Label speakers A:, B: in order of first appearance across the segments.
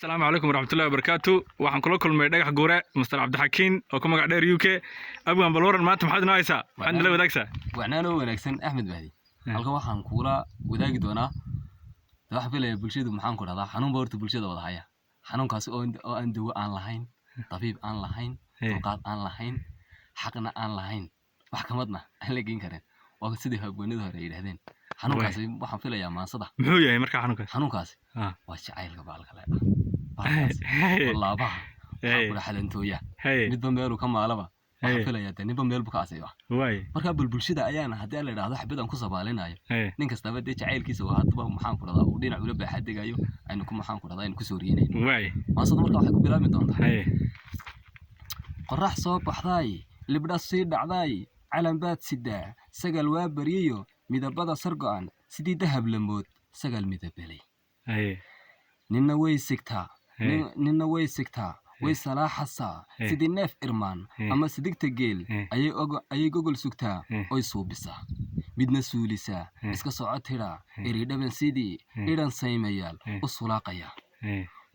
A: السلام عليكم ورحمة الله وبركاته. waxaan kula kulmay dhagax goore Mr. Cabdixakiin oo ka magac dheer UK. Abaan balwaran maanta maxaad noo waxaan la wadaagsaa.
B: Waxaan oo wanaagsan Axmed Bahdi. Halka waxaan kula wadaagi doonaa wax filay bulshadu maxaan ku radaa xanuun boorta bulshada wada haya. Xanuunkaas oo aan dawo aan lahayn, tabiib aan lahayn, dulqaad aan lahayn, xaqna aan lahayn. wax kamadna aan la geyn karin. Waa sidii habboonida hore yiraahdeen. xanuunkaas waxaan filayaa maansada.
A: Muxuu yahay marka
B: xanuunkaas? waa jacaylka baalka leeyahay. والله أقول حلنتويا midba meelu ka maalaba waxa filayaa ninba meel buka asayba marka bulshada ayaana hadii la yiraahdo xabadan ku sabaalinayo nin kastaba jacaylkiisa waa hadba maxaan ku radaa uu dhinac ula baaxadigayo aynu ku maxaan ku radaa in ku soo riinayno maasad marka waxa ku bilaabmi doontaa qorax soo baxday libdha sii dhacday calanbaad sidaa sagal waa bariyo midabada sargo'an sidii dahab lamood sagal midabelay ninna way sigtaa way salaaxasaa sidii neef irmaan ama sidigta geel ayay gogol sugtaa oy suubisaa midna suulisaa iska socotira eridhaban sidii idhan saymayaal u sulaaqaya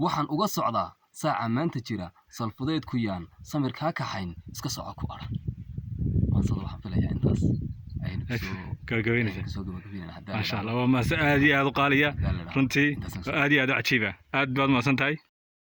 B: waxaan uga socdaa saaca maanta jira salfudeed ku yaan samirkaa kaxayn iska soco ku aran maasada waxaan filayaa intaas
A: ما شاء الله وما سأدي هذا قالية رنتي أدي هذا عجيبة أد بعد ما سنتهي